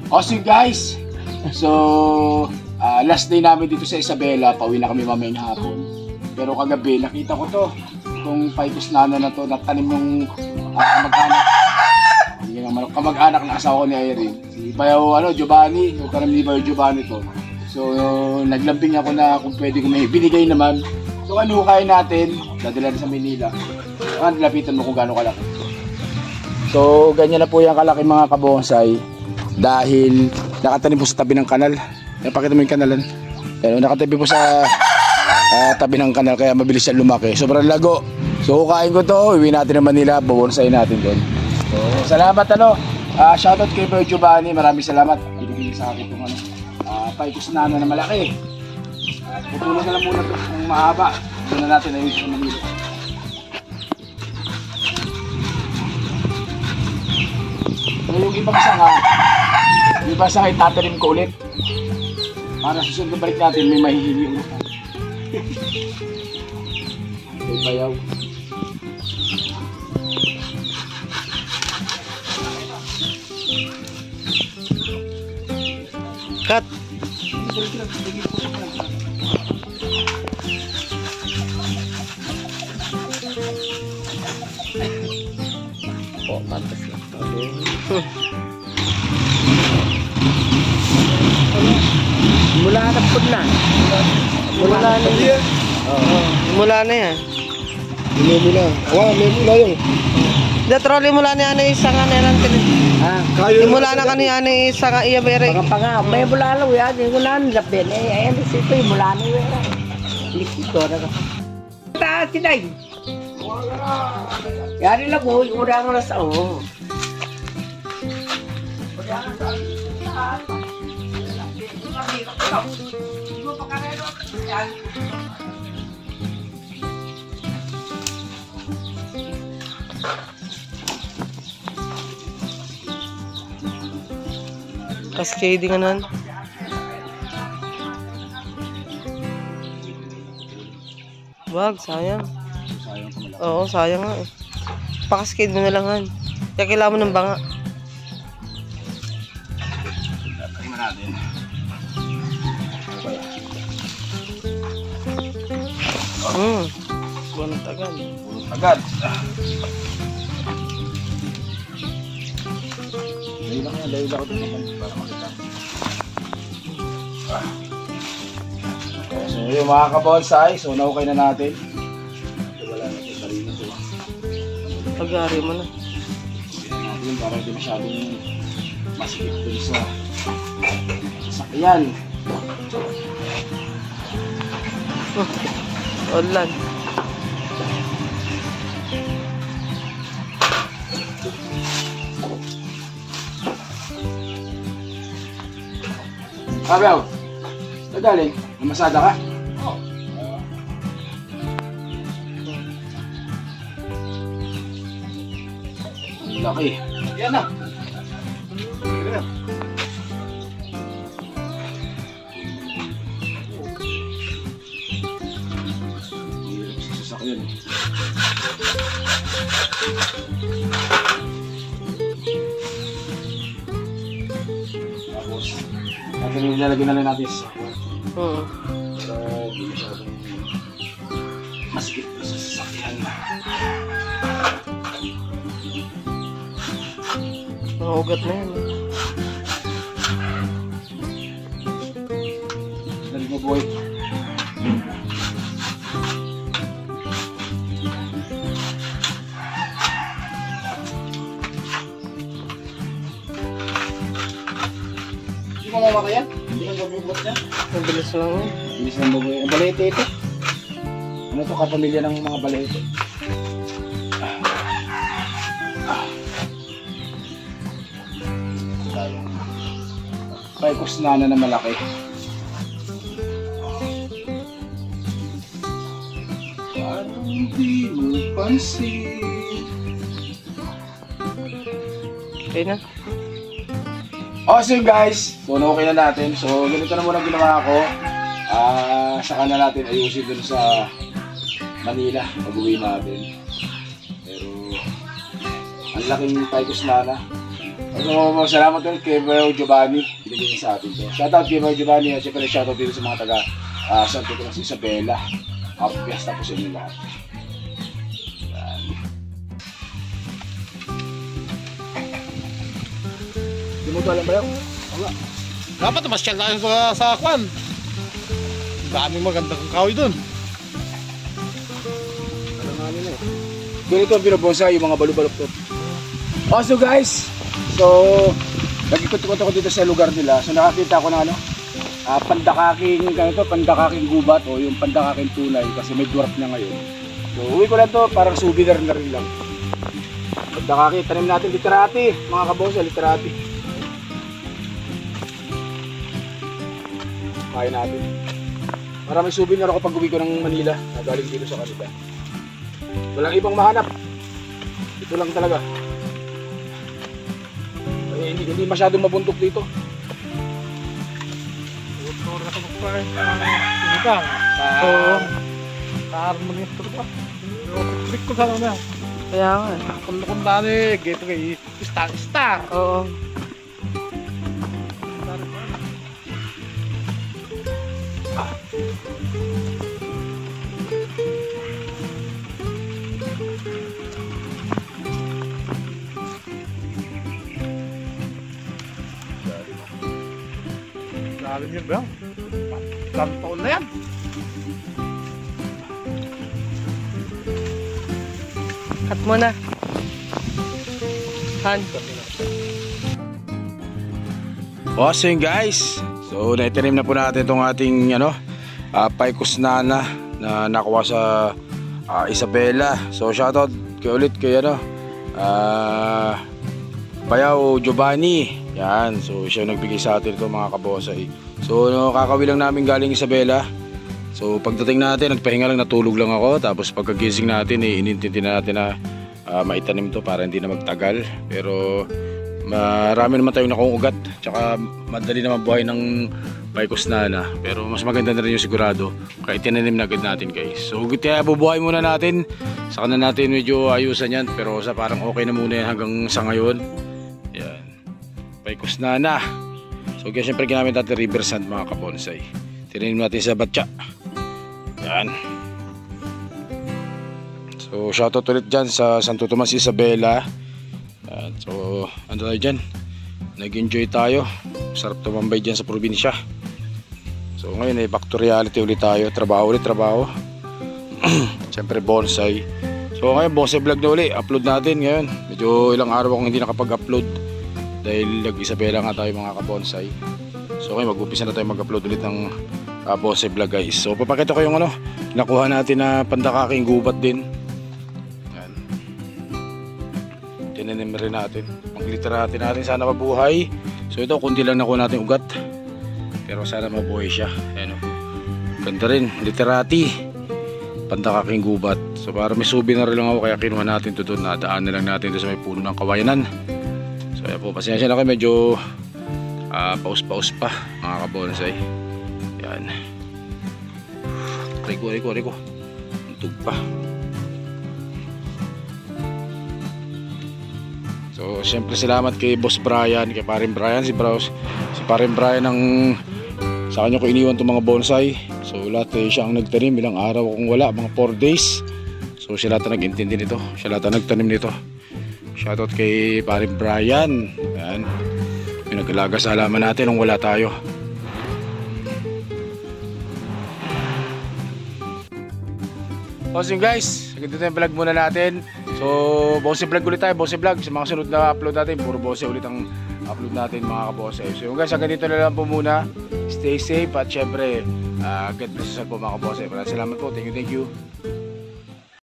Awesome guys! So, last day namin dito sa Isabela, pauwi na kami mamayang hapon. Pero kagabi, nakita ko to. Itong Ficus nana na to, natanim ng kamag-anak ng asawa ko ni Irene. Si Bayaw, Giovanni, yung karam ni Bayaw Giovanni to. So, naglambing ako na kung pwede ko may binigay naman. So, kain natin, dadala sa Manila. Lapitan mo kung gaano kalaki. So, ganyan na po yung kalaki mga kabonsai. Dahil nakatanim po sa tabi ng kanal. Napakita mo yung kanalan. Pero nakatabi po sa tabi ng kanal kaya mabilis siya lumaki. Sobrang lago. So kukain ko to, iwi natin ng Manila, babonsai natin doon. So salamat shoutout kay Bro Giovanni, maraming salamat. Binigay sa akin itong Ficus nana na malaki. Putulan na lang muna ito ng mahaba. Doon na natin ayun sa Manila. So yung ibang sanga, itatanim ko ulit. Para susunod na balik natin, may mahihingi ulit. May bayaw. Cut! Oh, pantas lang. Mula na po na. Mula na yan. Mula na yan. Mula. Wah, may mula yung. Datroli mula na yan isang aneran. Mula na kanina ni isang iya bere. Panga may mula na yan. Yung mula na lapin. Ayan, ito yung mula na yan. Likito na ka. Taas sinay. Yari lang po, urang na sa o. Cascading anan. Wag, sayang. Oo, sayang nga eh. Pakascade mo na lang han. Kaya kailangan mo ng banga. Tingnan natin. Buwan tagal. Agad. Dahil ako dito para makita. So yung mga kabonsai, so naukay na natin. Wala na ito, sarili ito. Pag-aari mo na. Natin para hindi masyadong masikip dun sa sasakyan. Online. Abiyaw, nagaling? Namasada ka? Oo. Laki. Yan na. Yan na. Sasakyan. Tapos, natin nilalagay na lang natin sa para hindi masyadong masikip sa sasakyan. Ugat na yan. Dali mo boy. Hindi mo mamakayan? Hindi ka gabubot niya? Mabilis lang yan. Bilis ng baboy. Ang balete ito. Ano to kapamilya ng mga balete? Ficus nana na malaki. Parang di mo pansin. Okay na. Awesome guys! So okay na natin. So ganito na muna ginawa ko. Saka na natin ayusin dun sa Manila. Pag-uwi natin. Pero ang laking Ficus nana. So, salamat ulit kay Mayo Giovanni. Binigyan niya sa atin to. Shoutout kay Mayo Giovanni. Siyempre, shoutout dito sa mga taga Santo Tomas Isabela. Happy Fiesta po sa inyo lahat. Yan. Hindi mo ito alam ba yun? Wala. Dapat masyal tayo sa kwan. Daming magandang kahoy dun. Alanganin na eh. Ganito ang binobonsai, yung mga balu-balok to. So guys, nag-ikot-ikot ako dito sa lugar nila. So nakakita ko na pandakaking gubat o yung pandakaking tunay kasi may dwarf na ngayon. So uwi ko lang to, parang souvenir na rin lang. Pandakaki, tanim natin literati, mga kabosa, literati. Kaya natin. Para may souvenir ako pag uwi ko ng Manila na galing dito sa kanila. Walang ibang mahanap. Ito lang talaga. Hindi masyadong mabuntok dito. Oo. Taar mo nito ba? Trick ko sana na. Kaya nga. Kung dani, gitu kay star. Oo. Lalim yun ba? Ilang taon na yan. Cut mo na. Han. Awesome guys. So naitanim na po natin itong ating Picus nana na nakuha sa Isabela. So shoutout ulit kay Bayaw Giovanni. Yan, so siya nagbigay sa atin ito mga kabosay. So kakawin lang namin galing Isabela. So pagdating natin, nagpahinga lang, natulog lang ako. Tapos pagkagising natin, inintindi natin na maitanim to para hindi na magtagal. Pero marami naman tayong nakong ugat. Tsaka madali naman buhay ng Picus nana. Pero mas maganda na rin yung sigurado kaya tinanim na agad natin guys. So kaya bubuhay muna natin. Saka na natin medyo ayusan yan. Pero sa parang okay na muna yan hanggang sa ngayon. Yan, Picus nana. So kaya syempre ginamit natin river sand mga kabonsay. Tinanim natin sa batya. Yan. So shoutout ulit dyan sa Santo Tomas Isabela. Yan. So ano tayo dyan, nag-enjoy tayo. Sarap tumambay dyan sa probinsya. So ngayon back to reality ulit tayo. Trabaho ulit, trabaho. Siyempre bonsai. So ngayon bonsai vlog na uli. Upload natin ngayon. Medyo ilang araw akong hindi nakapag-upload dahil nag-Isabela nga tayo mga kabonsai. So ngayon mag-upisa na tayo mag-upload ulit ng bonsai vlog guys. So papakita ko yung nakuha natin na pandakaking gubat din. Yan. Tinanim rin natin. Pangliterati natin, sana mabuhay. So ito kundi lang nakuha natin ugat. Pero sana mabuhay siya. Ayan, ganda rin, literati, pandakaking gubat. So para may souvenir lang ako kaya kinuha natin ito doon. Nadaan na lang natin doon sa may puno ng kawayanan. So ayan po, pasensya na kayo, medyo paus-paus pa mga kabonsay. Yan. Riko. Untog pa. So siyempre salamat kay Boss Brian, kay Parin Brian, si Parin Brian ang sa kanya ko iniwan itong mga bonsai. So lahat siya ang nagtanim, ilang araw kung wala, mga 4 days. So siya lahat ang nag-intindi nito, siya lahat ang nagtanim nito. Shoutout kay Parin Brian. Yan. Yung nag-alaga sa halaman natin nung wala tayo. So guys, ganito yung vlog muna natin. So bose vlog ulit tayo, bose vlog. Sa mga sunod na upload natin, puro bose ulit ang upload natin mga kabose. So guys, hanggang dito na lang po muna. Stay safe at syempre God bless us po mga kabose. Maraming salamat po, thank you.